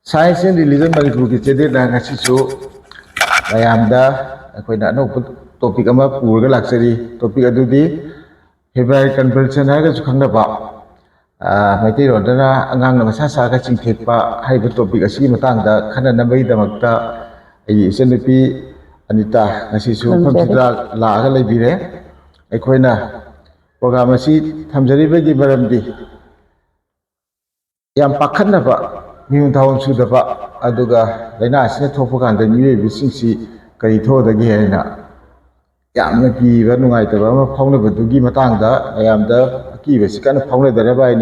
Science and Religion Manipur ki chede na ngasisu mayamda akoina ano topic ama purga laksari topic adudi Hebrew conversion ha ga sukhangna ba maiti rodana angang na masa ka chingthek pa haiba topic asi matang da khana na bai damakta ai SNP Anita ngasisu phamsida la ga leibire akoina program asi thamjari ba gi baramdi yam pakhanna ba New Town Sudapa Aduga, Lena Snetopokan, the new Vicincy, Karito, the Gena Yamaki, Vanuaita, Pona Dugi Matanga, I am the Kivis, kind of Pona the Rabbi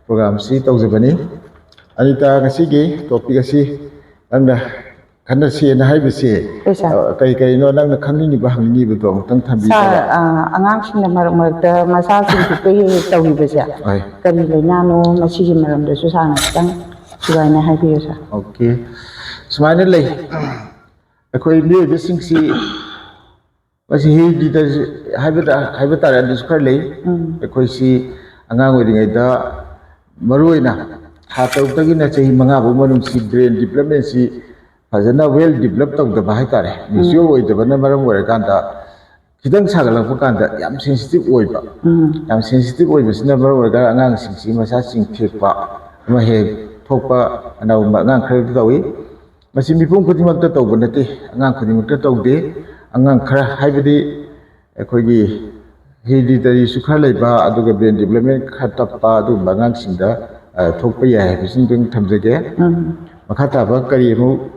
program C. Tozabani, Anita Nasigi, Topicasi, and the Kanasi and Hibisi, Kaino, and the Kandini Bahani with Tontabi. Angaction the Maramata, Masaki to pay Tawibasa, Karinano, Masimaram, the Susana. Okay. So finally, akoi liye bising si wasi hi dita habita and describe akoi si angang wedingai da maruina hatau tagi na chahi manga bu manum si brain development si fajana well developed tau da bahai tare misyo oi da bana maram wore kanda kidang sagalak pa kanda yam sensitive oi ba yam sensitive oi bisna maram wore ka angang sing si masa sing thek pa ma he Topa and our Nang Credit away. Massimipum Kutimata Tobanati, Angan Kudimata Togde, Angan Kra Hibidi, Equigi, he did the Sukaleba, Aduga Brain Development, Katapa, do Bangang Sinda, Topaya, Visinting Tamzage, Makataba, Karimu.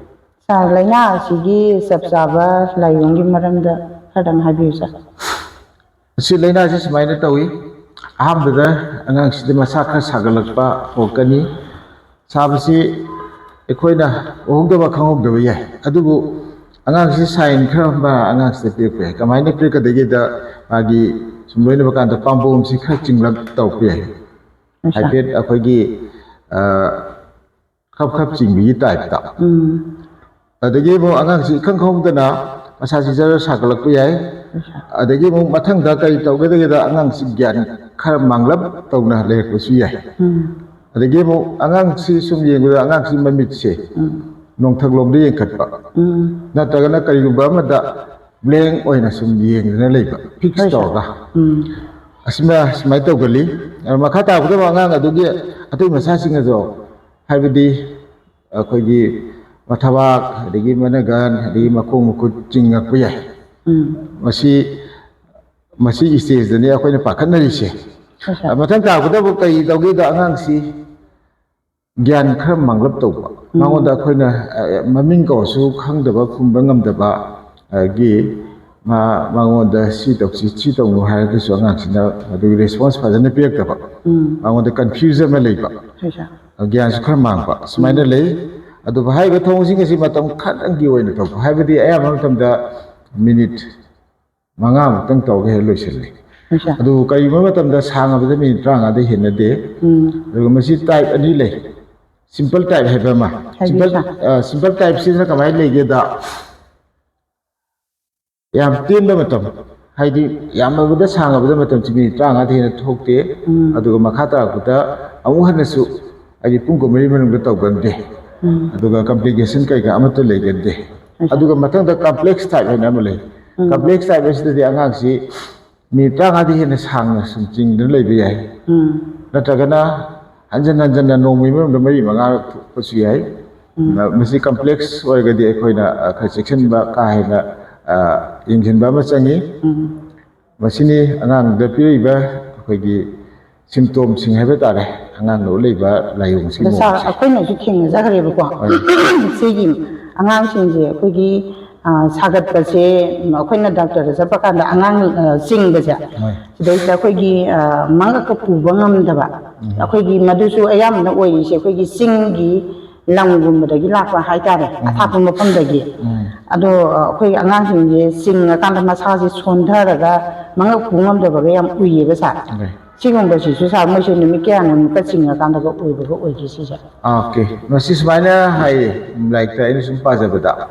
Salina, Sigi, Subsaba, Layungi Maranda, Hadam Habusa. Silena is minded away. Ahambada, Angang Sidmasaka Sagalapa, Okani. Sabasi ekoina ohugdaba khangogdaba yai adubu angang si sign khramba angang se pe kamaina pre ka dege da agi sumloina bakan da pambom si khra chinglak taw pe haipet akogi khap chingbi type ta adege mo angang si khangkhongdana masa si jara sagalak pe yai adege mo mathang da kai taw ge da angang si gyan khar manglap tawna le ko su yai adagi mo angang si sumyeng da angang si mamitse nong thaglom de yengkhatpa natagana karigumba mada bleng oina sumyeng na leiba fix to ga asma smai to gali makhata bu da angang adugi atoi masa singa jo haibidi akogi mathawak adagi managan adagi makong mukut chingak pya masi stage ne akoina pakhanari se Matang ka ko da bu kai dogi da angang si gyan khram manglap tawba mangon da khoina maming ko su khangdaba khumba ngamdaba gi mangon da si toksi chi tong no har ki so angang sina du response phajana pek da ba mangon da confusion ma leiba gyan su khram mangba smaina lei adu bhai ga thong sing si matam khatang gi oina to hai badi aya matam da minute manga tang taw ge loisil adu kai matam da sang abada minute ranga de henade adu masi type ani lei simple type hai ma simple type si na kamai lege da yam tin da matam haidi yam abada sang abada matam chi minute ranga de na thokte adu makhata ku da amu hanasu ai pung ko mari manung da tawgan de adu ga complication kai ga amata lege de adu ga matang da complex type hai na male complex type is the angang si mi tanga di hena sang na sumjing de leibe yai natagana anjan nomi mam da mari manga pasu yai masi complex oiga di ekoina kha section ba ka hena engine ba ma changi masini angang da pi ba akogi symptom sing haba tare angang no leiba layung si mo sa akoina su king za khare ba ko sigi angang sing je akogi sagat ka se akoina doctor sa pa kan angang sing ba ja dai sa akogi manga ka pu bangam da ba akogi madusu ayam na oi se akogi sing gi langum da gi lakwa hai tare athap mafam da gi ado akoi angang sing je sing kan da masa ji sondha ga manga pu ngam da ba yam uye ba sa Chigong ba si sa mo si nimi kya ngam ka singa kan da ko oi ji si sa okay masi smana hai like ta ini sumpa jabata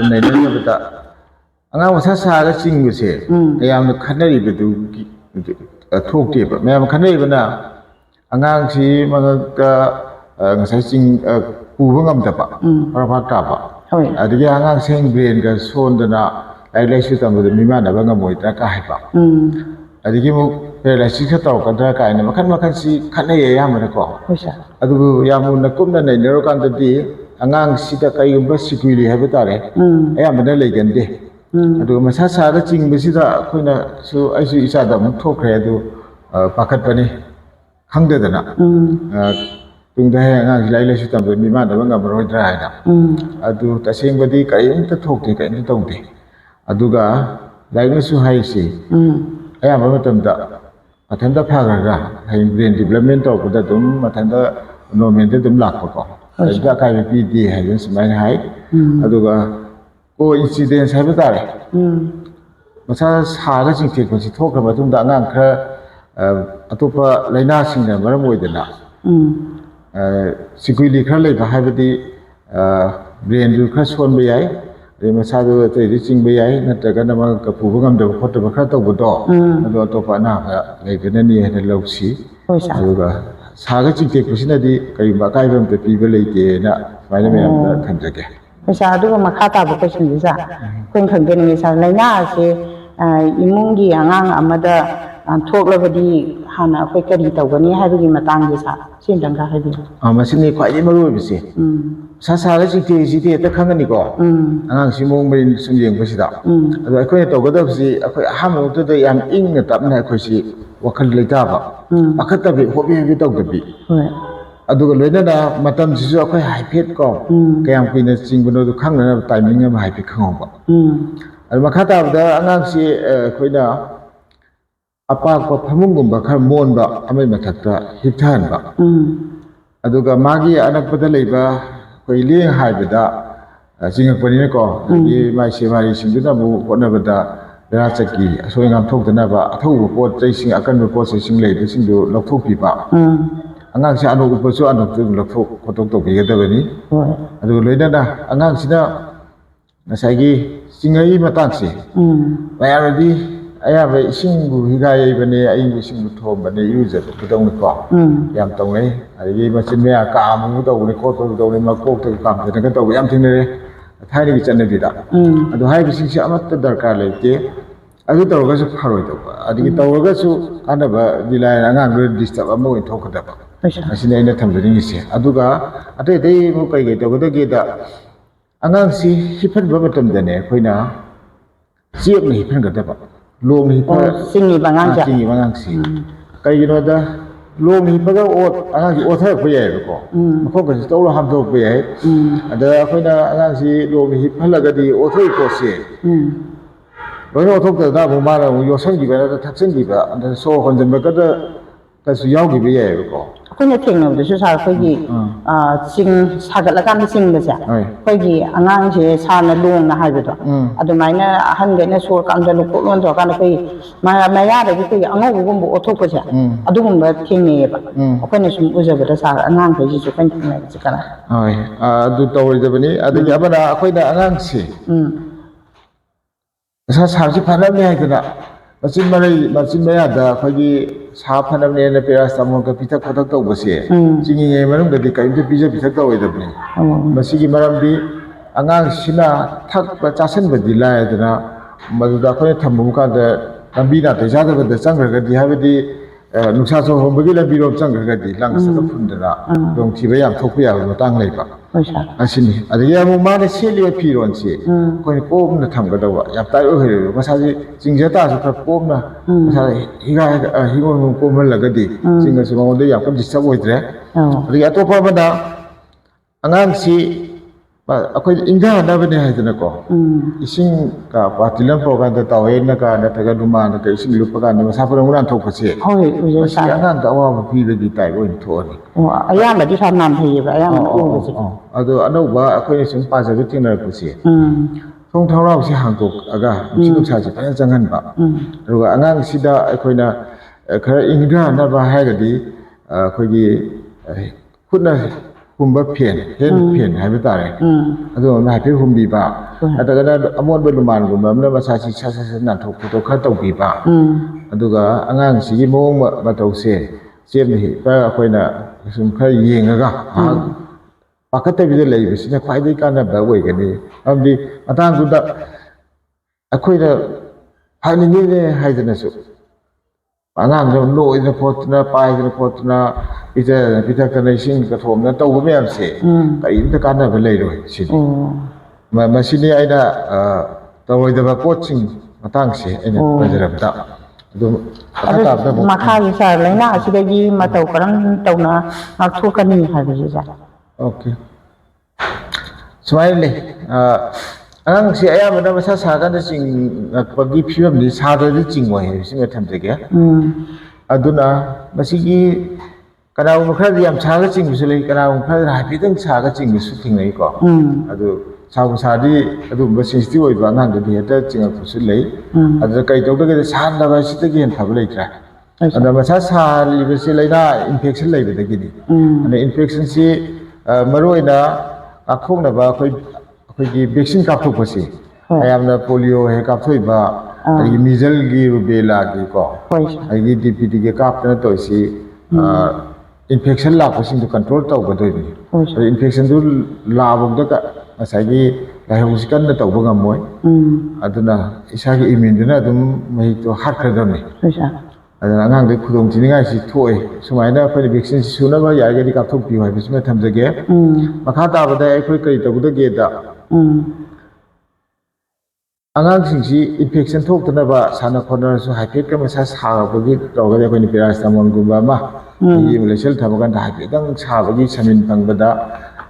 nei nei bata angang masa sa ga sing bu se ayam na khanari bu du thok te ba me khannai ba na angang si maga ka ngasai sing puba ngamdaba parapha taba hoi adigi angang seng brain ga sondana lai su tambu mima na banga moitra ka haiba adigi mu paralysis ka taw kadra ka ina makan si khanai ya yamara ko hoi sa adu yamu nakumna nei nero kan di angang sida kayumba sikuli haiba tare ayamana leigande adu masa sa ga chingbisida khoina su aisu isa da mu thokre adu pakat pani khangdedana tungda he angang lai su tambu mima na banga moitra haida adu tasengbadi kayumta thokte kain tawde aduga laigna su haisi ayamba matamda mathanda phagraga hai brain development tawda dum mathanda normal de dum lakpa ko aida kai pi di hai yun smai hai aduga coincidence hai batare masa saga jingte ko si thokra matungda angang khra atopa laina singna maram oidana sikuli khra lai ba haibadi brain du khra son ba yai de masa do te ching ba yai nataga nama ka pu ba ngam da khot ba khra taw bo do ado atopa na ba lai gana ni he lausi aduga saga jingte ko sinadi kai ba kai bam te pi ba lai te na mai na me am thamjage pesa aduga makha ta ba question ji sa khon khang gen ni sa laina se imunggi angang amada thoklabadi hana akhoi kari tawgani haibagi matang ji sa sin dang ka haibi masini khwai maru bisi sa ga jingte ji te ta khangani ko angang simong marin sumjeng basida ado akhoi tawgada bisi akhoi aham to da yam ing na tapna akhoi si wakhal leita ba akhata bi hobi tawdabi aduga loina da matam jisu akhoi haiphet ko kayam pina chingbono du khangna timing am haiphet khangba adu makhata da angang si khoina apa ko phamungumba khar monba amai mathakta hipthanba aduga magi anakpada leiba koi leng haibada jingakpani ne ko gi mai semari singduna mu konabada dara chaki asoi ngam thokdana ba athau pot chaising akan pot chaising leibe singdu lokthokpi ba angang si anu upasu anu tu lokthok khotok to bi gadabani adu loina da angang sina nasai singai matang si bayaradi ayaba isingbu higai bane ayu isingbu thom bane user tudong ko yam tongai agi machin me ka amu to ni ko to ni ma ko to kam de ka to yam thing ne thai ni channe bi da adu hai bising si amat darkar leite adu to ga su pharoi to adi to ga su ana ba dilai angang ro disturb amu thokada ba asine ina thamdani se aduga ate dei mu kai ge to ga ge da angang si hiphan ba matam da ne khoina siep ni hiphan ga da ba lom hi pa singi bangang ja singi bangang si kai gino da lom hi pa ga ot angang si ot thak pa yai ko ko ga to lo ham thok pa yai ada khoina angang si lom hi phala ga di ot thoi ko se lo thok da ba ma la yo sang gi ba da thak sang gi ba da so hon jan ba ga da ka su yaw gi ba yai ko akhoi theng no de su sa khoi gi sing sagat la kan sing ba ja khoi gi angang je sa na long na hai ba do adumai na ahan ge na so kam da lu ko lon to kan khoi ma ya de khoi angau bu gum bu othok pa ja adugum ba theng ne ba akhoi na sum uja ba da sa angang khoi ji su kan theng na ji kana ai adu tawri da bani adu ya bana akhoi da angang si sa sa ji phana me hai da machin maya da khoi sa phanam ne na paracetamol ka pithak khotak taw base chingi nge marum da di kai de pija pithak taw da bani masigi maram di angang sina thak ba chasan ba dilai da na madu da khoi thambu ka da lambi na te ja da da chang ga di ha ba di nuksa so hom ba gi lambi ro chang ga di lang sa phun da dong thi ba yam thok pa ya ba tang lai ba asini adi ya mu ma ne seli phi ron si koi kom na tham ga da wa ya tai o he ma sa ji jingja ta su ka kom na sa higa higo ko mal la ga di singa su ma de ya ko disturb oi tre adi ya to pa ba da angang si akhoi inga na ba ne ha da ko ising ka patilan pro ga da taw he na ka na ta ga duma na ka ising lu pa ga na sa pa ro na thok pa se hoi uja sa angang da wa phi da di tai oi tho ni aya ma di sa nam thei ba aya ma o si ado anau ba akhoi sum pa ja bi tin na ku si thong thau raw si hang tok aga si lu sa si pa jangan ba ro ga angang si da akhoi na khara inga na ba ha ga di akhoi gi khutna humba phen hen hai ba tare ado na phe humbi ba ataga da amon ba luman gu ma na sa si sa na thok to kha taw bi ba aduga angang si gi mong ba taw se jem ni pa akhoi na ꯁꯨꯝ ꯈꯔ ꯌꯦꯡꯉꯒ ꯄꯥꯈꯠꯇꯕꯤꯗ ꯂꯩꯕꯁꯤꯅ ꯈ꯭ꯋꯥꯏꯗꯒꯤ ꯀꯥꯟꯅꯕ ꯑꯣꯏꯒꯅꯤ ꯍꯥꯏꯕꯗꯤ ꯃꯇꯥꯡꯗꯨꯗ ꯑꯩꯈꯣꯏꯅ ꯐꯅꯤꯡꯉꯤꯅꯦ ꯍꯥꯏꯗꯅꯁꯨ ꯑꯉꯥꯡꯗ ꯅꯣꯏꯗꯅ ꯈꯣꯠꯇꯅ ꯄꯥꯏꯗꯅ ꯈꯣꯠꯇꯅ ꯄꯤꯊꯛꯇꯅ ꯏꯁꯤꯡ ꯀꯠꯊꯣꯛꯅ ꯇꯧꯕ ꯃꯌꯥꯝꯁꯦ ꯀꯔꯤꯝꯇ ꯀꯥꯟꯅꯕ ꯂꯩꯔꯣꯏ ꯁꯤꯗꯤ ꯃꯁꯤꯅꯤ ꯑꯩꯅ ꯇꯧꯔꯣꯏꯗꯕ ꯄꯣꯠꯁꯤꯡ ꯃꯇꯥꯡꯁꯦ ꯑꯩꯅ ꯄꯟꯖꯔꯕꯗ ꯑꯗꯨꯝ ꯃꯈꯥꯒꯤ ꯁꯥꯔ ꯂꯩꯅꯥ ꯑꯁꯤꯗꯒꯤ ꯃꯇꯧ ꯀꯔꯝ ꯇꯧꯅ ꯉꯥꯛꯊꯣꯛꯀꯅꯤ ꯍꯥꯏꯕꯁꯦ ꯁꯥꯔ ꯑꯣꯀꯦ ꯁꯨꯃꯥꯏꯅ ꯂꯩ ꯑꯉꯥꯡꯁꯤ ꯑꯌꯥꯝꯕꯅ ꯃꯁꯥ ꯁꯥꯀꯥꯟꯗ ꯆꯤꯡꯉꯛꯄꯒꯤ ꯐꯤꯕꯝꯗꯤ ꯁꯥꯗ꯭ꯔꯗꯤ ꯆꯤꯡꯉꯣꯏ ꯍꯥꯏꯕꯁꯤꯃ ꯊꯝꯖꯒꯦ ꯑꯗꯨꯅ ꯃꯁꯤꯒꯤ ꯀꯅꯥꯒꯨꯝꯕ ꯈꯔꯗꯤ ꯌꯥꯝ ꯁꯥꯒ ꯆꯤꯡꯕꯁꯨ ꯂꯩ ꯀꯅꯥꯒꯨꯝꯕ ꯈꯔꯗꯤ ꯍꯥꯏꯐꯦꯠꯇꯪ ꯁꯥꯒ ꯆꯤꯡꯕꯁꯨ ꯊꯦꯡꯅꯩꯀꯣ ꯑꯗꯨ ꯁꯥꯕꯨ ꯁꯥꯔꯗꯤ ꯑꯗꯨꯒꯨꯝꯕ ꯁꯦꯟꯁꯤꯇꯤꯚ ꯑꯣꯏꯕ ꯑꯉꯥꯡꯗꯗꯤ ꯍꯦꯛꯇ ꯆꯤꯡꯉꯛꯄꯁꯨ ꯂꯩ ꯑꯗꯨꯗ ꯀꯔꯤ ꯇꯧꯗ꯭ꯔꯒꯗꯤ ꯁꯥꯍꯟꯗꯕ ꯑꯁꯤꯗꯒꯤ ꯍꯦꯟꯅ ꯐꯕ ꯂꯩꯇ꯭ꯔꯦ ꯑꯗ ꯃꯁꯥ ꯁꯥꯔꯤꯕꯁꯤ ꯂꯩꯅꯥ ꯏꯟꯐꯦꯛꯁꯟ ꯂꯩꯕꯗꯒꯤꯅꯤ ꯑꯗ ꯏꯟꯐꯦꯛꯁꯟꯁꯤ ꯃꯔꯨꯑꯣꯏꯅ ꯉꯥꯛꯊꯣꯛꯅꯕ ꯑꯩꯈꯣꯏꯒꯤ ꯚꯦꯛꯁꯤꯟ ꯀꯥꯞꯊꯣꯛꯄꯁꯤ ꯌꯥꯝꯅ ꯄꯣꯂꯤꯑꯣ ꯍꯦꯛ ꯀꯥꯞꯊꯣꯛꯏꯕ ꯑꯗꯒꯤ ꯃꯤꯖꯜꯒꯤ ꯔꯨꯕꯦꯂꯥꯒꯤꯀꯣ ꯑꯗꯒꯤ ꯗꯤꯄꯤꯇꯤꯒꯤ ꯀꯥꯞꯇꯅ ꯇꯧꯔꯤꯁꯤ ꯏꯟꯐꯦꯛꯁꯟ ꯂꯥꯛꯄꯁꯤꯡꯗꯨ ꯀꯟꯇ꯭ꯔꯣꯜ ꯇꯧꯒꯗꯣꯏꯅꯤ ꯑꯗ ꯏꯟꯐꯦꯛꯁꯟꯗꯨ ꯂꯥꯛꯑꯕꯗ ꯉꯁꯥꯏꯒꯤ ꯂꯥꯏꯍꯧꯁꯤ ꯀꯟꯅ ꯇꯧꯕ ꯉꯝꯃꯣꯏ ꯑꯗꯨꯅ ꯏꯁꯥꯒꯤ ꯏꯃ꯭ꯌꯨꯟꯗꯨꯅ ꯑꯗꯨꯝ ꯃꯍꯤꯛꯇꯣ ꯍꯥꯠꯈ꯭ꯔꯗꯕꯅꯤ ꯑꯗꯨꯅ ꯑꯉꯥꯡꯗ ꯈꯨꯗꯣꯡꯊꯤꯅꯤꯡꯉꯥꯏꯁꯤ ꯊꯣꯛꯏ ꯁꯨꯃꯥꯏꯅ ꯑꯩꯈꯣꯏꯅ ꯚꯦꯛꯁꯤꯟꯁꯤ ꯁꯨꯅꯕ ꯌꯥꯔꯒꯗꯤ ꯀꯥꯞꯊꯣꯛꯄꯤꯌꯨ ꯍꯥꯏꯕꯁꯤꯃ ꯊꯝꯖꯒꯦ ꯃꯈꯥ ꯇꯥꯕꯗ ꯑꯩꯈꯣꯏ ꯀꯔꯤ ꯇꯧꯒꯗꯒꯦꯗ ꯑꯉꯥꯡꯁꯤꯡꯁꯤ ꯏꯟꯐꯦꯛꯁꯟ ꯊꯣꯛꯇꯅꯕ ꯁꯥꯟꯅ ꯈꯣꯠꯅꯔꯁꯨ ꯍꯥꯏꯐꯦꯠꯀ ꯃꯁꯥ ꯁꯥꯕꯒꯤ ꯇꯧꯔꯒꯗꯤ ꯑꯩꯈꯣꯏꯅ ꯄꯦꯔꯥꯁꯤꯇꯥꯃꯣꯜꯒꯨꯝꯕ ꯑꯃ ꯃꯍꯤ ꯑꯃ ꯂꯩꯁꯜ ꯊꯝꯕ ꯀꯥꯟꯗ ꯍꯥꯏꯐꯦꯠꯇꯪ ꯁꯥꯕꯒꯤ ꯁꯃꯤꯟ ꯐꯪꯕꯗ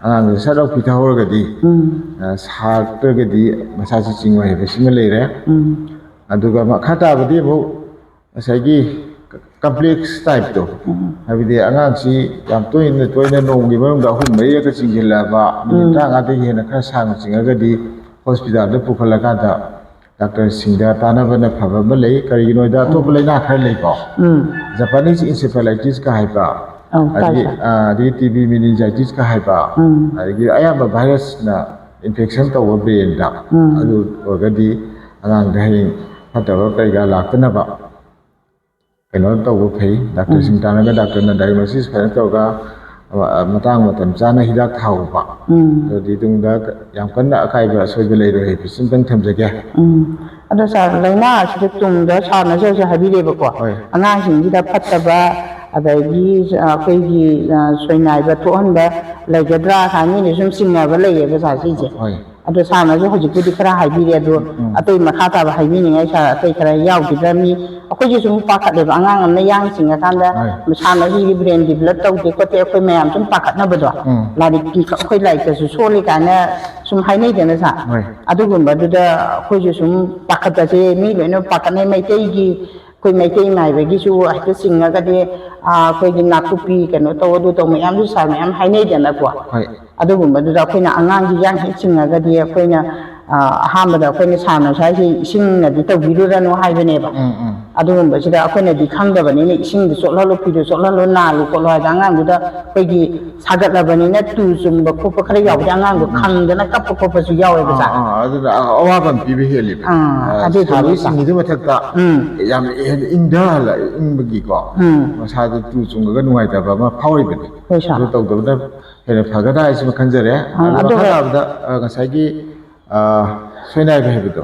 ꯑꯉꯥꯡꯁꯦ ꯁꯠꯂꯥꯎ ꯄꯤꯊꯍꯧꯔꯒꯗꯤ ꯁꯥꯔꯛꯇ꯭ꯔꯒꯗꯤ ꯃꯁꯥꯁꯤ ꯆꯤꯡꯉꯣꯏ ꯍꯥꯏꯕꯁꯤꯃ ꯂꯩꯔꯦ ꯑꯗꯨꯒ ꯃꯈꯥ ꯇꯥꯕꯗꯤ ꯑꯃꯨꯛ ꯉꯁꯥꯏꯒꯤ ꯀꯝꯄ꯭ꯂꯦꯛꯁ ꯇꯥꯏꯞꯇꯣ ꯍꯥꯏꯕꯗꯤ ꯑꯉꯥꯡꯁꯤ ꯌꯥꯝ ꯇꯣꯏꯅ ꯅꯣꯡꯃꯒꯤ ꯃꯅꯨꯡꯗ 3-4ꯔꯛ ꯆꯤꯡꯁꯤꯜꯂꯛꯑꯕ ꯃꯤꯅꯤꯠ 35ꯗꯒꯤ ꯍꯦꯟꯅ ꯈꯔ ꯁꯥꯡꯅ ꯆꯤꯡꯉꯒꯗꯤ ꯍꯣꯁꯄꯤꯇꯥꯜꯗ ꯄꯨꯈꯠꯂꯀꯥꯟꯗ ꯗꯥꯛꯇꯔꯁꯤꯡꯗ ꯇꯥꯟꯅꯕꯅ ꯐꯕ ꯑꯃ ꯂꯩ ꯀꯔꯤꯒꯤꯅꯣꯗ ꯑꯇꯣꯞꯄ ꯂꯩꯅꯥ ꯈꯔ ꯂꯩꯀꯣ ꯖꯄꯥꯅꯤꯁ ꯏꯟꯁꯦꯐꯦꯂꯥꯏꯇꯤꯁꯀ ꯍꯥꯏꯕ ꯑꯗꯒꯤ ꯇꯤꯕꯤ ꯃꯤꯅꯤꯖꯥꯏꯇꯤꯁꯀ ꯍꯥꯏꯕ ꯑꯗꯒꯤ ꯑꯌꯥꯝꯕ ꯚꯥꯏꯔꯁꯅ ꯏꯟꯐꯦꯛꯁꯟ ꯇꯧꯕ ꯕ꯭ꯔꯦꯟꯗ ꯑꯗꯨ ꯑꯣꯏꯔꯒꯗꯤ ꯑꯉꯥꯡꯗ ꯍꯌꯦꯡ ꯐꯠꯇꯕ ꯀꯩꯀꯥ ꯂꯥꯛꯇꯅꯕ ꯀꯩꯅꯣ ꯇꯧꯕ ꯐꯩ ꯗꯥꯛꯇꯔꯁꯤꯡ ꯇꯥꯟꯅꯒ ꯗꯥꯛꯇꯔꯅ ꯗꯥꯏꯒꯅꯣꯁꯤꯁ ꯐꯖꯅ ꯇꯧꯔꯒ ꯃꯇꯥꯡ ꯃꯇꯝ ꯆꯥꯅ ꯍꯤꯗꯥꯛ ꯊꯥꯎꯕ ꯑꯗꯨꯗꯤ ꯇꯨꯡꯗ ꯌꯥꯝ ꯀꯟꯅ ꯑꯀꯥꯏꯕ ꯑꯁꯣꯏꯕ ꯂꯩꯔꯣꯏ ꯍꯥꯏꯕꯁꯤ ꯑꯝꯇꯪ ꯊꯝꯖꯒꯦ ꯑꯗꯣ ꯁꯥꯔ ꯂꯩꯅꯥ ꯑꯁꯤꯗ ꯇꯨꯡꯗ ꯁꯥꯔꯅꯁꯨ ꯍꯧꯖꯤꯛ ꯍꯥꯏꯕꯤꯔꯦꯕꯀꯣ ꯑꯉꯥꯡꯁꯤꯡꯁꯤꯗ ꯐꯠꯇꯕ ꯑꯗꯒꯤ ꯑꯩꯈꯣꯏꯒꯤ ꯁꯣꯏꯅꯥꯏꯕ ꯊꯣꯛꯍꯟꯕ ꯂꯩꯒꯗ꯭ꯔꯥ ꯍꯥꯏꯅ ꯃꯤꯅ ꯁꯨꯝ ꯆꯤꯡꯅꯕ ꯂꯩꯌꯦꯕ ꯁꯥꯔ ꯁꯤꯁꯦ ꯑꯗꯣ ꯁꯥꯔꯅꯁꯨ ꯍꯧꯖꯤꯛꯄꯨꯗꯤ ꯈꯔ ꯍꯥꯏꯕꯤꯔꯦ ꯑꯗꯣ ꯑꯇꯩ ꯃꯈꯥ ꯇꯥꯕ ꯍꯥꯏꯕꯤꯅꯤꯡꯉꯥꯏ ꯁꯥꯔ ꯑꯇꯩ ꯈꯔ ꯌꯥꯎꯈꯤꯗ꯭ꯔꯥ ꯑꯩꯈꯣꯏꯁꯨ ꯁꯨꯝ ꯄꯥꯈꯠꯂꯦꯕ ꯑꯉꯥꯡ ꯑꯃꯅ ꯌꯥꯡ ꯆꯤꯡꯉꯀꯥꯟꯗ ꯃꯁꯥꯟꯅꯒꯤ ꯕ꯭ꯔꯦꯟ ꯗꯤꯚꯦꯂꯞ ꯇꯧꯗꯦ ꯈꯣꯠꯇꯦ ꯑꯩꯈꯣꯏ ꯃꯌꯥꯝ ꯁꯨꯝ ꯄꯥꯈꯠꯅꯕꯗꯣ ꯂꯥꯏꯔꯤꯛꯀꯤ ꯑꯩꯈꯣ ꯂꯥꯏꯔꯤꯛꯇꯁꯨ ꯁꯣꯜꯂꯤ ꯀꯥꯏꯅ ꯁꯨꯝ ꯍꯥꯏꯅꯩꯗꯅ ꯁꯥꯔ ꯑꯗꯨꯒꯨꯝꯕꯗꯨꯗ ꯑꯩꯈꯣꯏꯁꯨ ꯁꯨꯝ ꯄꯥꯈꯠꯄꯁꯦ ꯃꯤ ꯂꯣꯏꯅ ꯄꯥꯈꯠꯅꯩ ꯃꯩꯇꯩꯒꯤ ꯑꯩꯈꯣꯏ ꯃꯩꯇꯩ ꯃꯥꯏꯕꯒꯤꯁꯨ ꯍꯦꯛꯇ ꯆꯤꯡꯉꯒꯗꯤ ꯑꯩꯈꯣꯏꯒꯤ ꯅꯥꯀꯨꯞꯄꯤ ꯀꯩꯅꯣ ꯇꯧ ꯑꯗꯨ ꯇꯧ ꯃꯌꯥꯝꯁꯨ ꯁꯥꯔ ꯃꯌꯥꯝ ꯍꯥꯏꯅꯩꯗꯅꯀꯣ ꯑꯗꯨꯒꯨꯝꯕꯗꯨꯗ ꯑꯩꯈꯣꯏꯅ ꯑꯉꯥꯡꯒꯤ ꯌꯥꯡ ꯍꯦꯛ ꯆꯤꯡꯉꯒꯗꯤ ꯑꯩꯈꯣꯏꯅ ꯑꯍꯥꯟꯕꯗ ꯑꯩꯈꯣꯏꯅ ꯁꯥꯔꯅ ꯁ꯭ꯋꯥꯏꯁꯤ ꯏꯁꯤꯡꯅꯗꯤ ꯇꯧꯕꯤꯔꯨꯔꯅꯨ ꯍꯥꯏꯕꯅꯦꯕ ꯑꯗꯨꯒꯨꯝꯕꯁꯤꯗ ꯑꯩꯈꯣꯏꯅꯗꯤ ꯈꯪꯗꯕꯅꯤꯅ ꯏꯁꯤꯡꯗꯨ ꯆꯣꯠꯍꯜꯂꯨ ꯐꯤꯗꯨ ꯆꯣꯠꯍꯜꯂꯨ ꯅꯥꯜꯂꯨ ꯈꯣꯠꯂꯨ ꯍꯥꯏꯗ ꯑꯉꯥꯡꯗꯨꯗ ꯑꯩꯈꯣꯏꯒꯤ ꯁꯥꯒꯠꯂꯕꯅꯤꯅ ꯇꯨ ꯆꯨꯡꯕ ꯈꯣꯠꯄ ꯈꯔ ꯌꯥꯎꯕꯗꯤ ꯑꯉꯥꯡꯗꯣ ꯈꯪꯗꯅ ꯀꯞꯄ ꯈꯣꯠꯄꯁꯨ ꯌꯥꯎꯋꯦꯕ ꯁꯥꯔ ꯑꯗꯨꯅ ꯑꯋꯥꯕ ꯑꯃ ꯄꯤꯕ ꯍꯦꯜꯂꯤꯕ ꯁꯥꯕꯒꯤ ꯆꯤꯡꯉꯤꯗꯨ ꯃꯊꯛꯇ ꯌꯥꯝ ꯍꯦꯟꯅ ꯏꯪꯕꯒꯤꯀꯣ ꯃꯁꯥꯗ ꯇꯨ ꯆꯨꯡꯉꯒ ꯅꯨꯡꯉꯥꯏꯇꯕ ꯑꯃ ꯐꯥꯎꯔꯤꯕꯅꯤ ꯑꯗꯨ ꯇꯧꯗꯕꯅ ꯍꯦꯟꯅ ꯐꯒꯗ꯭ꯔꯥ ꯍꯥꯏꯁꯤꯃ ꯈꯟꯖꯔꯦ ꯃꯈꯥ ꯇꯥꯕꯗ ꯉꯁꯥꯏꯒꯤ ꯁꯣꯏꯅꯥꯏꯕ ꯍꯥꯏꯕꯗꯣ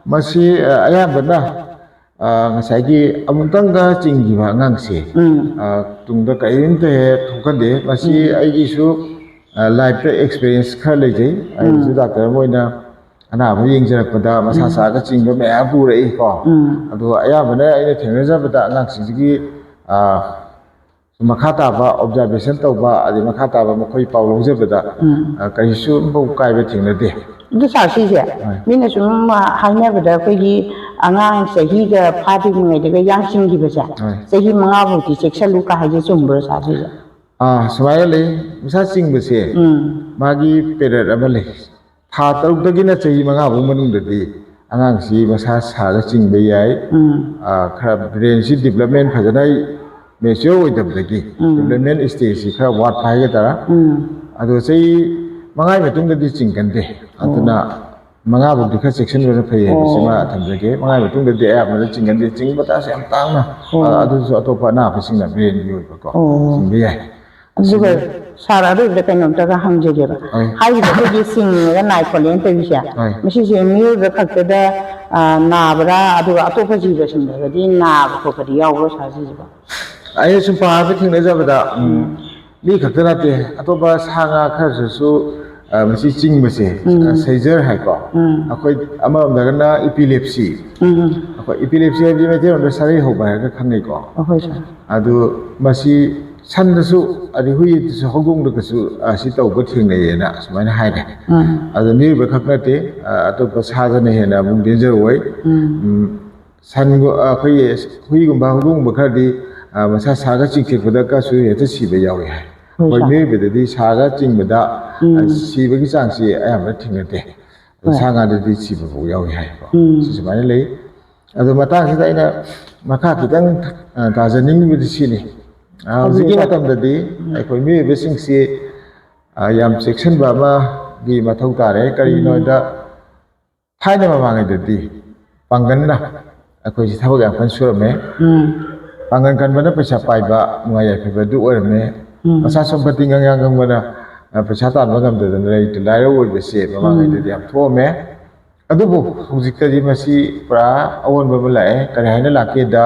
ꯃꯁꯤ ꯑꯌꯥꯝꯕꯅ ꯉꯁꯥꯏꯒꯤ ꯑꯃꯨꯛꯇꯪꯒ ꯆꯤꯡꯈꯤꯕ ꯑꯉꯥꯡꯁꯦ ꯇꯨꯡꯗ ꯀꯔꯤꯝꯇ ꯍꯦꯛ ꯊꯣꯛꯀꯟꯗꯦ ꯃꯁꯤ ꯑꯩꯒꯤꯁꯨ ꯂꯥꯏꯐꯇ ꯑꯦꯛꯁꯄꯤꯔꯤꯌꯦꯟꯁ ꯈꯔ ꯂꯩꯖꯩ ꯑꯩꯁꯨ ꯗꯥꯛꯇꯔ ꯑꯃ ꯑꯣꯏꯅ ꯑꯅꯥꯕ ꯌꯦꯡꯖꯔꯛꯄꯗ ꯃꯁꯥ ꯁꯥꯒ ꯆꯤꯡꯕ ꯃꯌꯥꯝ ꯄꯨꯔꯛꯏꯀꯣ ꯑꯗꯨꯒ ꯑꯌꯥꯝꯕꯅ ꯑꯩꯅ ꯊꯦꯡꯅꯖꯕꯗ ꯑꯉꯥꯡꯁꯤꯡꯁꯤꯒꯤ ꯃꯈꯥ ꯇꯥꯕ ꯑꯣꯕꯖꯥꯔꯕꯦꯁꯟ ꯇꯧꯕ ꯑꯗꯩ ꯃꯈꯥ ꯇꯥꯕ ꯃꯈꯣꯏ ꯄꯥꯎ ꯂꯧꯖꯕꯗ ꯀꯔꯤꯁꯨ ꯑꯃꯐꯥꯎ ꯀꯥꯏꯕ ꯊꯦꯡꯅꯗꯦ ꯑꯗꯨ ꯁꯥꯔ ꯁꯤꯁꯦ ꯃꯤꯅ ꯁꯨꯝ ꯍꯥꯏꯅꯕꯗ ꯑꯩꯈꯣꯏꯒꯤ ꯑꯉꯥꯡ ꯆꯍꯤꯒ ꯐꯥꯗ꯭ꯔꯤꯉꯩꯗꯒ ꯌꯥꯡ ꯆꯤꯡꯈꯤꯕꯁꯦ ꯆꯍꯤ 5 ꯐꯥꯎꯗꯤ ꯆꯦꯛꯁꯜꯂꯨ ꯀ ꯍꯥꯏꯁꯦ ꯆꯨꯝꯕ꯭ꯔꯣ ꯁꯥꯔ ꯁꯤꯁꯦ ꯁꯨꯃꯥꯏꯅ ꯂꯩ ꯃꯁꯥ ꯆꯤꯡꯕꯁꯦ ꯃꯥꯒꯤ ꯄꯦꯔꯦꯠ ꯑꯃ ꯂꯩ ꯊꯥ 6ꯗꯒꯤꯅ ꯆꯍꯤ 5 ꯐꯥꯎ ꯃꯅꯨꯡꯗꯗꯤ ꯑꯉꯥꯡꯁꯤ ꯃꯁా ꯁꯥꯔꯒ ꯆꯤꯡꯕ ꯌꯥꯏ ꯈꯔ ꯕ꯭ꯔꯦꯟꯁꯤ ꯗꯤꯕꯂꯞꯃꯦꯟ ꯐꯖꯅ ꯃꯦꯆꯤꯌꯣꯔ ꯑꯣꯏꯗꯕꯗꯒꯤ ꯗꯤꯕꯂꯞꯃꯦꯟ ꯁ꯭ꯇꯦꯖꯁꯤ ꯈꯔ ꯋꯥꯠꯄ ꯍꯥꯏꯒꯗ꯭ꯔꯥ ꯑꯗꯣ ꯆꯍꯤ 5ꯒꯤ ꯃꯇꯨꯡꯗꯗꯤ ꯆꯤꯡꯒꯟꯗꯦ ꯑꯗꯨꯅ 5 ꯐꯥꯎꯗꯤ ꯈꯔ ꯆꯦꯛꯁꯤꯟꯕꯅ ꯐꯩ ꯍꯥꯏꯕꯁꯤꯃ ꯊꯝꯖꯒꯦ 5ꯒꯤ ꯃꯇꯨꯡꯗꯗꯤ ꯑꯌꯥꯝꯕꯅ ꯆꯤꯡꯒꯟꯗꯦ ꯆꯤꯡꯕ ꯇꯥꯔꯁꯨ ꯌꯥꯝ ꯇꯥꯡꯅ ꯑꯗꯨꯁꯨ ꯑꯇꯣꯞꯄ ꯑꯅꯥꯕꯁꯤꯡꯅ ꯕ꯭ꯔꯦꯟꯒꯤ ꯑꯣꯏꯕꯀꯣ ꯆꯤꯡꯕ ꯌꯥꯏ ꯑꯗꯨꯒ ꯁꯥꯔ ꯑꯔꯣꯏꯕꯗ ꯀꯩꯅꯣꯝꯇꯒ ꯍꯪꯖꯒꯦꯕ ꯍꯥꯏꯔꯤꯕ ꯑꯩꯈꯣꯏꯒꯤ ꯁꯤꯡꯉꯒ ꯅꯥꯏ ꯈꯣꯠꯂꯦꯅ ꯇꯧꯔꯤꯁꯦ ꯃꯁꯤꯁꯦ ꯃꯤꯑꯣꯏꯕ ꯈꯛꯇꯗ ꯅꯥꯕ꯭ꯔꯥ ꯑꯗꯨꯒ ꯑꯇꯣꯞꯄ ꯖꯤꯕꯁꯤꯡꯗꯒꯗꯤ ꯅꯥꯕ ꯈꯣꯠꯄꯗꯤ ꯌꯥꯎꯕ꯭ꯔꯥ ꯁꯥꯔꯁꯤꯕꯣ ꯑꯩꯅ ꯁꯨꯝ ꯄꯥꯕ ꯊꯦꯡꯅꯖꯕꯗ ꯃꯤ ꯈꯛꯇ ꯅꯠꯇꯦ ꯑꯇꯣꯞꯄ ꯁꯥ ꯉꯥ ꯈꯔꯁꯨ ꯃꯁꯤ ꯆꯤꯡꯕꯁꯦ ꯁꯩꯖꯔ ꯍꯥꯏꯀꯣ ꯑꯩꯈꯣꯏ ꯑꯃꯔꯣꯝꯗꯒꯅ ꯏꯄꯤꯂꯦꯞꯁꯤ ꯑꯩꯈꯣꯏ ꯏꯄꯤꯂꯦꯞꯁꯤ ꯍꯥꯏꯕꯗꯤ ꯃꯩꯇꯩꯂꯣꯟꯗ ꯁꯔꯩ ꯍꯧꯕ ꯍꯥꯏꯔꯒ ꯈꯪꯅꯩꯀꯣ ꯑꯗꯨ ꯃꯁꯤ ꯁꯟꯗꯁꯨ ꯑꯗꯩ ꯍꯨꯏꯗꯁꯨ ꯍꯧꯗꯣꯡꯗꯒꯁꯨ ꯑꯁꯤ ꯇꯧꯕ ꯊꯦꯡꯅꯩꯌꯦꯅ ꯁꯨꯃꯥꯏꯅ ꯍꯥꯏꯔꯦ ꯑꯗꯨ ꯃꯤꯑꯣꯏꯕ ꯈꯛ ꯅꯠꯇꯦ ꯑꯇꯣꯞꯄ ꯁꯥꯗꯅ ꯍꯦꯟꯅ ꯑꯃꯨꯛ ꯗꯦꯟꯖꯔ ꯑꯣꯏ ꯑꯩꯈꯣꯏꯒꯤ ꯍꯨꯏꯒꯨꯝꯕ ꯍꯧꯗꯣꯡꯒꯨꯝꯕ ꯈꯔꯗꯤ ꯃꯁꯥ ꯁꯥꯒ ꯆꯤꯡꯊꯦꯛꯄꯗꯒꯁꯨ ꯍꯦꯛꯇ ꯁꯤꯕ ꯌꯥꯎꯏ ꯍꯥꯏ ꯍꯣꯏ ꯃꯤꯑꯣꯏꯕꯗꯗꯤ ꯁꯥꯒ ꯆꯤꯡꯕꯗ ꯁꯤꯕꯒꯤ ꯆꯥꯡꯁꯤ ꯑꯌꯥꯝꯕ ꯊꯦꯡꯅꯗꯦ ꯁꯥ ꯉꯥꯗꯗꯤ ꯁꯤꯕꯐꯥꯎ ꯌꯥꯎꯏ ꯍꯥꯏꯀꯣ ꯁꯤ ꯁꯨꯃꯥꯏꯅ ꯂꯩ ꯑꯗꯨ ꯃꯇꯥꯡꯁꯤꯗ ꯑꯩꯅ ꯃꯈꯥ ꯈꯤꯇꯪ ꯇꯥꯖꯅꯤꯡꯕꯗꯤ ꯁꯤꯅꯤ ꯍꯧꯖꯤꯛꯀꯤ ꯃꯇꯝꯗꯗꯤ ꯑꯩꯈꯣꯏ ꯃꯤꯑꯣꯏꯕꯁꯤꯡꯁꯤ ꯌꯥꯝ ꯆꯦꯛꯁꯤꯟꯕ ꯑꯃꯒꯤ ꯃꯊꯧ ꯇꯥꯔꯦ ꯀꯔꯤꯒꯤꯅꯣꯗ ꯊꯥꯏꯅ ꯃꯃꯥꯡꯉꯩꯗꯗꯤ ꯄꯥꯡꯒꯟꯅ ꯑꯩꯈꯣꯏꯁꯤ ꯊꯕꯛ ꯌꯥꯝ ꯀꯟꯅ ꯁꯨꯔꯝꯃꯦ ꯄꯥꯡꯒꯟ ꯀꯟꯕꯅ ꯄꯩꯁꯥ ꯄꯥꯏꯕ ꯅꯨꯡꯉꯥꯏ ꯌꯥꯏꯐꯕꯗꯨ ꯑꯣꯏꯔꯝꯃꯦ ꯃꯁꯥ ꯁꯣꯟꯕꯗꯤ ꯉꯥꯡ ꯉꯪꯕꯅ ꯄꯩꯁꯥ ꯇꯥꯟꯕ ꯉꯝꯗꯗꯅ ꯂꯥꯏꯔꯧ ꯑꯣꯏꯕꯁꯦ ꯃꯃꯥꯡꯉꯩꯗꯗꯤ ꯌꯥꯝ ꯊꯣꯛꯑꯝꯃꯦ ꯑꯗꯨꯕꯨ ꯍꯧꯖꯤꯛꯇꯗꯤ ꯃꯁꯤ ꯄꯨꯔꯥ ꯑꯑꯣꯟꯕ ꯑꯃ ꯂꯥꯛꯑꯦ ꯀꯔꯤ ꯍꯥꯏꯅ ꯂꯥꯛꯀꯦꯗ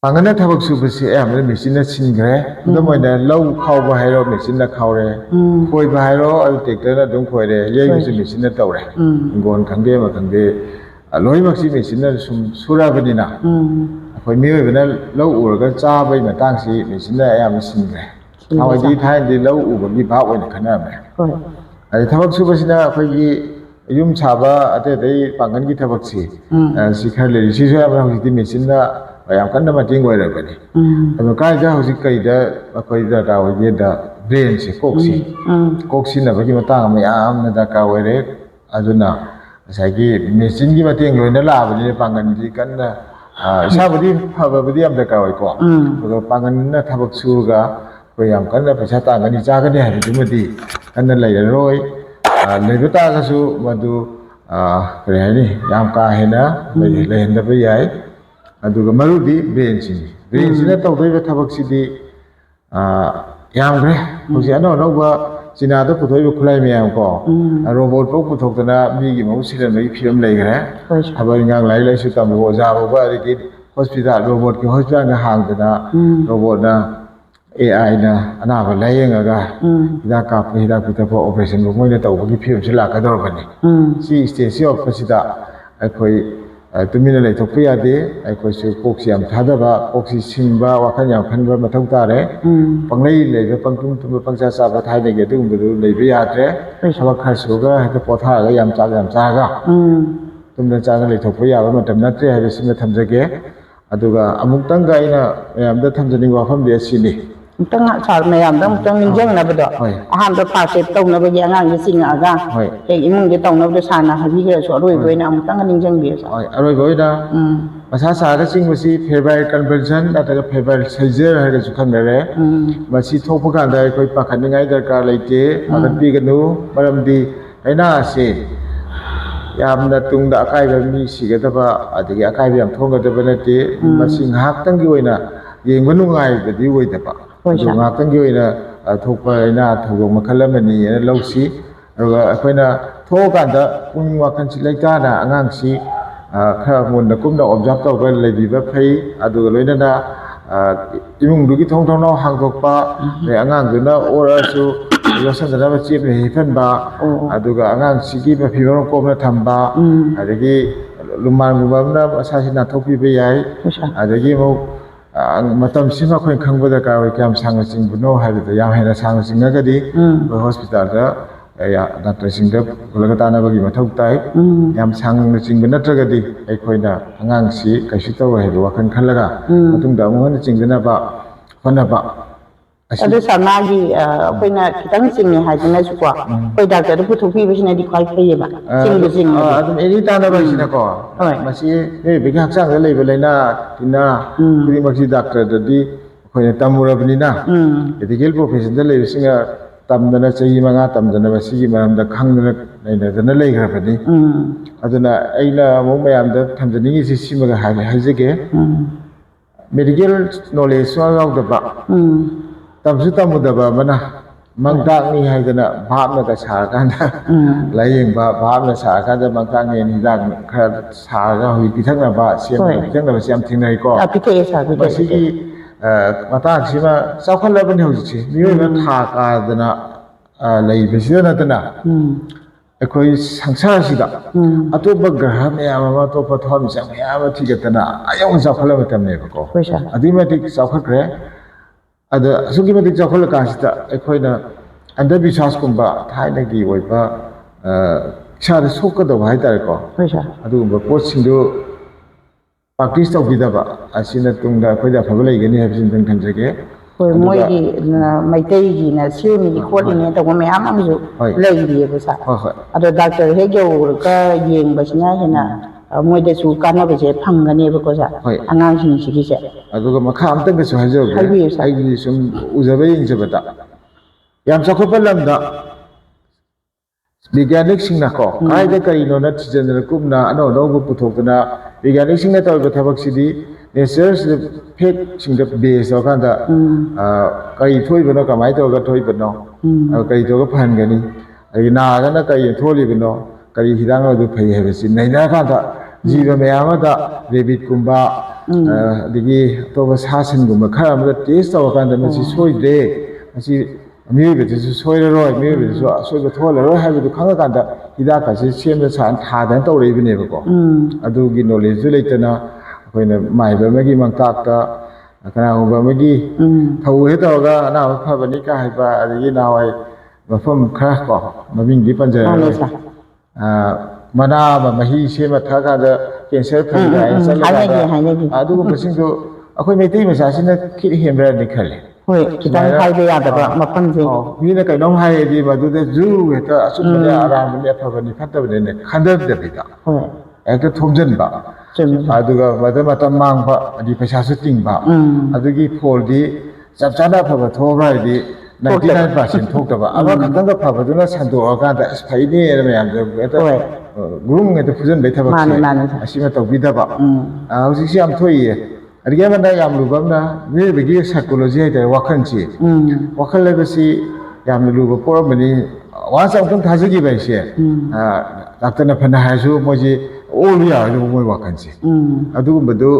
ꯄꯥꯡꯒꯟꯅ ꯊꯕꯛ ꯁꯨꯕꯁꯤ ꯑꯌꯥꯝꯕꯅ ꯃꯦꯆꯤꯟꯅ ꯁꯤꯟꯈ꯭ꯔꯦ ꯈꯨꯗꯝ ꯑꯣꯏꯅ ꯂꯧ ꯈꯥꯎꯕ ꯍꯥꯏꯔꯣ ꯃꯦꯆꯤꯟꯅ ꯈꯥꯎꯔꯦ ꯈꯣꯏꯕ ꯍꯥꯏꯔꯣ ꯑꯗꯨ ꯇ꯭ꯔꯦꯛꯇꯔꯅ ꯑꯗꯨꯝ ꯈꯣꯏꯔꯦ ꯌꯩꯕꯁꯨ ꯃꯦꯆꯤꯟꯅ ꯇꯧꯔꯦ ꯍꯤꯡꯒꯣꯜ ꯈꯪꯗꯦ ꯑꯃ ꯈꯪꯗꯦ ꯂꯣꯏꯅꯃꯛꯁꯤ ꯃꯦꯆꯤꯟꯅ ꯁꯨꯝ ꯁꯨꯔꯕꯅꯤ나 ꯑꯩꯈꯣꯏ ꯃꯤꯑꯣꯏꯕꯅ ꯂꯧ ꯎꯔꯒ ꯆꯥꯕꯒꯤ ꯃꯇꯥꯡꯁꯤ ꯃꯦꯆꯤꯟꯅ ꯑꯌꯥꯝꯕ ꯁꯤꯟꯈ꯭ꯔꯦ ꯅꯍꯥꯟꯋꯥꯏꯗꯤ ꯊꯥꯏꯅꯗꯤ ꯂꯧ ꯎꯕꯒꯤ ꯚꯥꯞ ꯑꯣꯏꯅ ꯈꯟꯅꯔꯝꯃꯦ ꯑꯗꯩ ꯊꯕꯛ ꯁꯨꯕꯁꯤꯅ ꯑꯩꯈꯣꯏꯒꯤ ꯌꯨꯝ ꯁꯥꯕ ꯑꯇꯩ ꯑꯇꯩ ꯄꯥꯡꯒꯟꯒꯤ ꯊꯕꯛꯁꯤ ꯁꯤ ꯈꯔ ꯂꯩꯔꯤ ꯁꯤꯁꯨ ꯑꯌꯥꯝꯕꯅ ꯍꯧꯖꯤꯛꯇꯤ ꯃꯦꯆꯤꯟꯅ ꯌꯥꯝ ꯀꯟꯅ ꯃꯇꯦꯡ ꯑꯣꯏꯔꯕꯅꯤ ꯑꯗꯣ ꯀꯥꯏꯗ ꯍꯧꯖꯤꯛ ꯀꯩꯗ ꯑꯩꯈꯣꯏ ꯗꯔꯀꯥꯔ ꯑꯣꯏꯒꯦꯗ ꯕ꯭ꯔꯦꯟꯁꯦ ꯀꯣꯛꯁꯤ ꯀꯣꯛ ꯁꯤꯖꯤꯟꯅꯕꯒꯤ ꯃꯇꯥꯡ ꯑꯃ ꯌꯥꯝꯅ ꯗꯔꯀꯥꯔ ꯑꯣꯏꯔꯦ ꯑꯗꯨꯅ ꯉꯁꯥꯏꯒꯤ ꯃꯦꯆꯤꯟꯒꯤ ꯃꯇꯦꯡ ꯂꯣꯏꯅ ꯂꯥꯛꯑꯕꯅꯤꯅ ꯄꯥꯡꯒꯟꯗꯤ ꯀꯟꯅ ꯏꯁꯥꯕꯨꯗꯤ ꯐꯕꯕꯨꯗꯤ ꯌꯥꯝ ꯗꯔꯀꯥꯔ ꯑꯣꯏꯀꯣ ꯑꯗꯨꯒ ꯄꯥꯡꯒꯟꯅ ꯊꯕꯛ ꯁꯨꯔꯒ ꯑꯩꯈꯣꯏ ꯌꯥꯝ ꯀꯟꯅ ꯄꯩꯁꯥ ꯇꯥꯟꯒꯅꯤ ꯆꯥꯒꯅꯤ ꯍꯥꯏꯕꯗꯨꯃꯗꯤ ꯀꯟꯅ ꯂꯩꯔꯔꯣꯏ ꯂꯩꯕ ꯇꯥꯔꯒꯁꯨ ꯃꯗꯨ ꯀꯔꯤ ꯍꯥꯏꯅꯤ ꯌꯥꯝ ꯀꯥ ꯍꯦꯟꯅ ꯂꯩꯍꯟꯗꯕ ꯌꯥꯏ ꯑꯗꯨꯒ ꯃꯔꯨꯗꯤ ꯕ꯭ꯔꯦꯟꯁꯤꯅꯤ ꯕ꯭ꯔꯦꯟꯁꯤꯅ ꯇꯧꯗꯣꯏꯕ ꯊꯕꯛꯁꯤꯗꯤ ꯌꯥꯝꯈ꯭ꯔꯦ ꯍꯧꯖꯤꯛ ꯑꯅꯧ ꯑꯅꯧꯕ ꯆꯤꯅꯥꯗ ꯄꯨꯊꯣꯛꯏꯕ ꯈꯨꯠꯂꯥꯏ ꯃꯌꯥꯝ ꯀꯣ ꯔꯣꯕꯣꯠ ꯐꯥꯎ ꯄꯨꯊꯣꯛꯇꯅ ꯃꯤꯒꯤ ꯃꯍꯨꯠ ꯁꯤꯜꯍꯟꯕꯒꯤ ꯐꯤꯕꯝ ꯂꯩꯈ꯭ꯔꯦ ꯊꯕꯛ ꯏꯟꯈꯥꯡ ꯂꯥꯏꯔꯤꯛ ꯂꯥꯏꯁꯨ ꯇꯝꯕ ꯑꯣꯖꯥ ꯐꯥꯎꯕ ꯑꯗꯒꯤ ꯍꯣꯁꯄꯤꯇꯥꯜ ꯔꯣꯕꯣꯠꯀꯤ ꯍꯣꯁꯄꯤꯇꯥꯜꯒ ꯍꯥꯡꯗꯅ ꯔꯣꯕꯣꯠꯅ AI ꯑꯅꯥꯕ ꯂꯥꯏꯌꯦꯡꯉꯒ ꯍꯤꯗꯥꯛ ꯀꯥꯞꯄ ꯍꯤꯗꯥꯛ ꯄꯤꯊꯛꯄ ꯑꯣꯄꯔꯦꯁꯟꯕꯨ ꯃꯣꯏꯅ ꯇꯧꯕꯒꯤ ꯐꯤꯕꯝꯁꯤ ꯂꯥꯛꯀꯗꯧꯔꯕꯅꯤ ꯁꯤ ꯁ꯭ꯇꯦꯖꯁꯤ ꯌꯧꯔꯛꯄꯁꯤꯗ ꯑꯩꯈꯣই ꯇꯨꯃꯤꯟꯅ ꯂꯩꯊꯣꯛꯄ ꯌꯥꯗꯦ ꯑꯩꯈꯣꯏꯁꯨ ꯀꯣꯛꯁꯤ ꯌꯥꯝ ꯊꯥꯗꯕ ꯀꯣꯛꯁꯤ ꯁꯤꯡꯕ ꯋꯥꯈꯜ ꯌꯥꯝ ꯈꯟꯕ ꯃꯊꯧ ꯇꯥꯔꯦ ꯄꯪꯂꯩ ꯂꯩꯕ ꯄꯪꯇꯨꯝ ꯇꯨꯝꯕ ꯄꯪꯆꯥ ꯆꯥꯕ ꯊꯥꯏꯅꯒꯤ ꯑꯗꯨꯒꯨꯝꯕꯗꯨ ꯂꯩꯕ ꯌꯥꯗ꯭ꯔꯦ ꯊꯕꯛ ꯈꯔ ꯁꯨꯔꯒ ꯍꯦꯛꯇ ꯄꯣꯊꯥꯔꯒ ꯌꯥꯝ ꯆꯥꯔꯒ ꯇꯨꯝꯗ ꯆꯥꯒ ꯂꯩꯊꯣꯛꯄ ꯌꯥꯕ ꯃꯇꯝ ꯅꯠꯇ꯭ꯔꯦ ꯍꯥꯏꯕꯁꯤꯃ ꯊꯝꯖꯒꯦ ꯑꯗꯨꯒ ꯑꯃꯨꯛꯇꯪꯒ ꯑꯩꯅ ꯃꯌꯥꯝꯗ ꯊꯝꯖꯅꯤꯡꯕ ꯋꯥꯐꯝꯗꯤ ꯑꯁꯤꯅꯤ ꯑꯃꯨꯛꯇꯪ ꯁꯥꯔ ꯃꯌꯥꯝꯗ ꯑꯃꯨꯛꯇꯪ ꯅꯤꯡꯁꯤꯡꯅꯕꯗꯣ ꯑꯍꯥꯟꯕ ꯐꯥꯔꯁ ꯑꯦꯗ ꯇꯧꯅꯕꯒꯤ ꯑꯉꯥꯡꯁꯦ ꯆꯤꯡꯉꯛꯑꯒ ꯍꯦꯛ ꯏꯃꯨꯡꯗ ꯇꯧꯅꯕꯗꯣ ꯁꯥꯔꯅ ꯍꯥꯏꯕꯤꯈ꯭ꯔꯁꯨ ꯑꯔꯣꯏꯕ ꯑꯣꯏꯅ ꯑꯃꯨꯛꯇꯪꯒ ꯅꯤꯡꯁꯤꯡꯕꯤꯌꯨ ꯍꯣꯏ ꯑꯔꯣꯏꯕ ꯑꯣꯏꯅ ꯃꯁꯥ ꯁꯥꯔꯒ ꯆꯤꯡꯕꯁꯤ ꯐꯦꯕ꯭ꯔꯥꯏꯜ ꯀꯟꯚꯔꯖꯟ ꯅꯠꯇ꯭ꯔꯒ ꯐꯦꯕ꯭ꯔꯥꯏꯜ ꯁꯩꯖꯔ ꯍꯥꯏꯔꯒꯁꯨ ꯈꯪꯅꯔꯦ ꯃꯁꯤ ꯊꯣꯛꯄ ꯀꯥꯟꯗ ꯑꯩꯈꯣꯏ ꯄꯥꯈꯠꯅꯤꯡꯉꯥꯏ ꯗꯔꯀꯥꯔ ꯂꯩꯇꯦ ꯄꯥꯈꯠꯄꯤꯒꯅꯨ ꯃꯔꯝꯗꯤ ꯂꯥꯏꯅꯥ ꯑꯁꯤ ꯌꯥꯝꯅ ꯇꯨꯡꯗ ꯑꯀꯥꯏꯕ ꯃꯤ ꯁꯤꯒꯗꯕ ꯑꯗꯒꯤ ꯑꯀꯥꯏꯕ ꯌꯥꯝ ꯊꯣꯛꯒꯗꯕ ꯅꯠꯇꯦ ꯃꯁꯤ ꯉꯥꯏꯍꯥꯛꯇꯪꯒꯤ ꯑꯣꯏꯅ ꯌꯦꯡꯕ ꯅꯨꯡꯉꯥꯏꯕꯗꯤ ꯑꯣꯏꯗꯕ ꯑꯗꯨ ꯉꯥꯏꯍꯥꯛꯇꯪꯒꯤ ꯑꯣꯏꯅ ꯊꯣꯛꯄ ꯂꯥꯏꯅꯥ ꯊꯧꯗꯣꯛ ꯃꯈꯜ ꯑꯃꯅꯤꯅ ꯂꯧꯁꯤ ꯑꯗꯨꯒ ꯑꯩꯈꯣꯏꯅ ꯊꯣꯛꯑꯀꯥꯟꯗ ꯄꯨꯛꯅꯤꯡ ꯋꯥꯈꯜꯁꯤ ꯂꯩꯇꯥꯅ ꯑꯉꯥꯡꯁꯤ ꯈꯔ ꯃꯨꯟꯅ ꯀꯨꯞꯅ ꯑꯣꯕꯖꯥꯔꯕ ꯇꯧꯔꯒ ꯂꯩꯕꯤꯕ ꯐꯩ ꯑꯗꯨꯒ ꯂꯣꯏꯅꯅ ꯏꯃꯨꯡꯗꯨꯒꯤ ꯊꯣꯡ ꯊꯣꯡꯅꯥꯎ ꯍꯥꯡꯗꯣꯛꯄ ꯑꯗꯩ ꯑꯉꯥꯡꯗꯨꯅ ꯑꯣꯔꯛꯑꯁꯨ ꯌꯣꯠꯁꯤꯟꯗꯅꯕ ꯆꯦꯞꯅ ꯍꯤꯞꯍꯟꯕ ꯑꯗꯨꯒ ꯑꯉꯥꯡꯁꯤꯒꯤ ꯃꯐꯤ ꯃꯔꯣꯟ ꯀꯣꯝꯅ ꯊꯝꯕ ꯑꯗꯒꯤ ꯂꯨꯃꯥꯟꯒꯨꯝꯕ ꯑꯃꯅ ꯃꯁꯥꯁꯤ ꯅꯥꯟꯊꯣꯛꯄꯤꯕ ꯌꯥꯏ ꯑꯗꯒꯤ ꯑꯃꯨꯛ ꯃꯇꯝꯁꯤꯃ ꯑꯩꯈꯣꯏꯅ ꯈꯪꯕ ꯗꯔꯀꯥꯔ ꯑꯣꯏ ꯀꯌꯥꯝ ꯁꯥꯡꯅ ꯆꯤꯡꯕꯅꯣ ꯍꯥꯏꯕꯗꯣ ꯌꯥꯝ ꯍꯦꯟꯅ ꯁꯥꯡꯅ ꯆꯤꯡꯉꯒꯗꯤ ꯑꯩꯈꯣꯏ ꯍꯣꯁꯄꯤꯇꯥꯜꯗ ꯗꯥꯛꯇꯔꯁꯤꯡꯗ ꯄꯨꯈꯠꯂꯒ ꯇꯥꯟꯅꯕꯒꯤ ꯃꯊꯧ ꯇꯥꯏ ꯌꯥꯝ ꯁꯥꯡꯅ ꯆꯤꯡꯕ ꯅꯠꯇ꯭ꯔꯒꯗꯤ ꯑꯩꯈꯣꯏꯅ ꯑꯉꯥꯡꯁꯤ ꯀꯩꯁꯨ ꯇꯧꯔꯣꯏ ꯍꯥꯏꯕ ꯋꯥꯈꯜ ꯈꯜꯂꯒ ꯃꯇꯨꯡꯗ ꯑꯃꯨꯛ ꯍꯟꯅ ꯆꯤꯡꯗꯅꯕ ꯍꯣꯠꯅꯕ ꯑꯗꯨ ꯁꯥꯔ ꯃꯥꯒꯤ ꯑꯩꯈꯣꯏꯅ ꯈꯤꯇꯪ ꯆꯤꯡꯉꯦ ꯍꯥꯏꯗꯅꯁꯨꯀꯣ ꯑꯩꯈꯣꯏ ꯗꯥꯛꯇꯔꯗ ꯄꯨꯊꯣꯛꯄꯤꯕꯁꯤꯅꯗꯤ ꯈ꯭ꯋꯥꯏ ꯐꯩꯌꯦꯕ ꯆꯤꯡꯕꯁꯤꯡꯅꯗꯤ ꯑꯗꯨꯝ ꯑꯦꯅꯤ ꯇꯥꯟꯅꯕ ꯍꯥꯏꯁꯤꯅꯀꯣ ꯃꯁꯤ ꯃꯤꯑꯣꯏꯕꯒꯤ ꯍꯛꯆꯥꯡꯗ ꯂꯩꯕ ꯂꯥꯏꯅꯥ ꯇꯤꯟꯅꯥ ꯈꯨꯗꯤꯡꯃꯛꯁꯤ ꯗꯥꯛꯇꯔꯗꯗꯤ ꯑꯩꯈꯣꯏꯅ ꯇꯝꯃꯨꯔꯕꯅꯤꯅ ꯃꯦꯗꯤꯀꯦꯜ ꯄ꯭ꯔꯣꯐꯦꯁꯟꯗ ꯂꯩꯕꯁꯤꯡꯅ ꯇꯝꯗꯅ ꯆꯍꯤ 5 ꯇꯝꯗꯅ ꯃꯁꯤꯒꯤ ꯃꯔꯝꯗ ꯈꯪꯗꯅ ꯅꯩꯅꯗꯅ ꯂꯩꯈ꯭ꯔꯕꯅꯤ ꯑꯗꯨꯅ ꯑꯩꯅ ꯑꯃꯨꯛ ꯃꯌꯥꯝꯗ ꯊꯝꯖꯅꯤꯡꯉꯤꯁꯤ ꯁꯤꯃꯒ ꯍꯥꯏꯖꯒꯦ ꯃꯦꯗꯤꯀꯦꯜ ꯅꯣꯂꯦꯖ ꯁꯨꯡꯌꯥꯎ ꯌꯥꯎꯗꯕ tamsu tamudaba mana mangdak ni haidana bhapna ka sarakanda layeng bhapna sarakanda mangdak ni hidak khara saraga hui pithakna ba siam pithakna ba siam thingnai ko apike sa bi masigi mata sima saukhalabani hauji miyoi ba tha ka dana lay besina dana akhoi sangsara sida atopa graha mya ma to pathom sang mya ma thigatana ayong saukhalaba tamne ba ko adimatik saukhakre ada sugimatik saukhala ka sida akhoina under biswas kumba thaina gi oiba char sokada ba haitare ko adu ba pot singdo practice tawbidaba asina tungda khoida phabala igani habsin tang khanjage hoi moi gi maitai gi na semi gi kholi ne to me am am ju lei di ba sa ado doctor he jo ka yeng ba sina hena moi de su kana ba je phangane ba ko sa angang sing si gi se adu ga makha am tang ga su hajo ai gi sum uzabe ing jabata yam sakhopa lamda Bigyanik singna ko kaida karino na tijanna kumna ano no bu puthokna bigyanik singna tawba thabak sidi research fake singda base okanda kai thoi bano kamai to ga thoi bano kai to ga phan gani ai na ga na kai tholi bano kai hidang du phai he basi naina ka da jiba mayama da rabbit kumba digi to ba sasin gumba khara ma taste to okanda ma si soide asi 미외베도 소이러로 미외베도 소이가 토라로 하기도 강가간다 이다까지 시험에 산 다단 떠오르이브네고 아두기 노레지 레이트나 거기는 마이버메기 망탁다 그나오바메기 타우헤다가 나 파바니까 하이바 아디기 나와이 마폼 크라코 마빙디 판자 마나바 마히 시험에 타가다 캔서 프리가 살라가 아두고 무슨도 아코이 메테이 메사시나 키 햄브라니 칼레 hoi kitang hai be ya da ma pham je mi na kai nong hai di ma du de zu he ta asu ma ya aram ne pha ba ni khat ta ne khandar de bi da hoi ek thomjen ba adu ga ma da ma ta mang ba di paisa su ting ba adu gi phol di chap cha da pha ba tho ba di 99% thok da ba aba khatang ga pha ba du na san do ga da phai ni ne ma yam de ta grum nge ta phujan be tha ba asi ma taw bi da ba a hosi si am thoi ye Arigamanda yam lubamna me begi psychology ai da wakhan chi wakhan le basi yam luba pormani wa sa tung thajigi bai she doctor na phana ha su moji all ya lu moi wakhan chi adu badu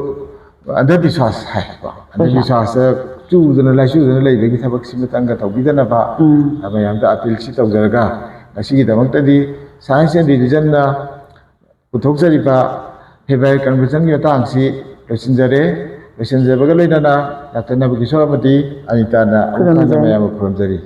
under biswas hai ba under biswas chu dana la shu dana lai begi thabak sim tang ga taw bidana ba aba yam da appeal chi taw jaraga asi gi damak ta di science and religion na puthok jari ba February convention gi tang si losinjare Messenger baga loinana Dr. Nabukiswa Mati Anita na Mayama Kurumjari